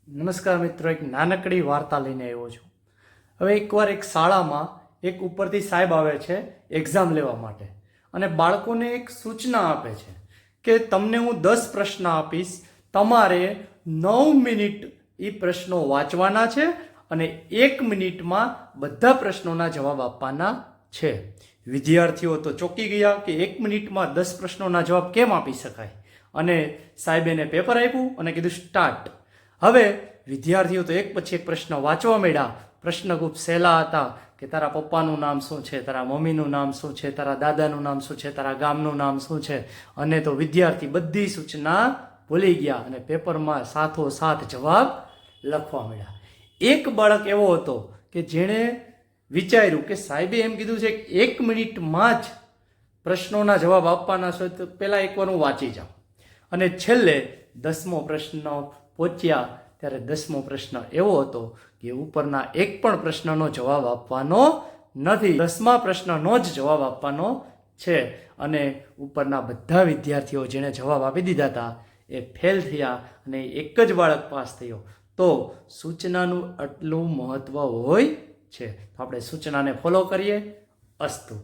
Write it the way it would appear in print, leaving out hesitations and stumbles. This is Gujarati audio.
નમસ્કાર મિત્રો, એક નાનકડી વાર્તા લઈને આવ્યો છું. હવે એકવાર એક શાળામાં એક ઉપરથી સાહેબ આવે છે એક્ઝામ લેવા માટે અને બાળકોને એક સૂચના આપે છે કે તમને હું 10 પ્રશ્ન આપીશ, તમારે 9 મિનિટ એ પ્રશ્નો વાંચવાના છે અને 1 મિનિટમાં બધા પ્રશ્નોના જવાબ આપવાના છે. વિદ્યાર્થીઓ તો ચોંકી ગયા કે 1 મિનિટમાં 10 પ્રશ્નોના જવાબ કેમ આપી શકાય, અને સાહેબે એને પેપર આપ્યું અને કીધું સ્ટાર્ટ. હવે વિદ્યાર્થીઓ તો એક પછી એક પ્રશ્ન વાંચવા માંડ્યા. પ્રશ્ન ખૂબ સહેલા હતા કે તારા પપ્પાનું નામ શું છે, તારા મમ્મીનું નામ શું છે, તારા દાદાનું નામ શું છે, તારા ગામનું નામ શું છે. અને તો વિદ્યાર્થી બધી સૂચના ભૂલી ગયા અને પેપરમાં સાથોસાથ જવાબ લખવા માંડ્યા. એક બાળક એવો હતો કે જેણે વિચાર્યું કે સાહેબે એમ કીધું છે કે 1 મિનિટમાં જ પ્રશ્નોના જવાબ આપવાના છે, તો પહેલાં એકવાર હું વાંચી જાઉં. અને છેલ્લે 10મો પ્રશ્ન પહોંચ્યા ત્યારે 10મો પ્રશ્ન એવો હતો કે ઉપરના એક પણ પ્રશ્નનો જવાબ આપવાનો નથી, 10મા પ્રશ્નનો જ જવાબ આપવાનો છે. અને ઉપરના બધા વિદ્યાર્થીઓ જેણે જવાબ આપી દીધા હતા એ ફેલ થયા અને એક જ બાળક પાસ થયો. તો સૂચનાનું આટલું મહત્વ હોય છે. તો આપણે સૂચનાને ફોલો કરીએ. અસ્તુ.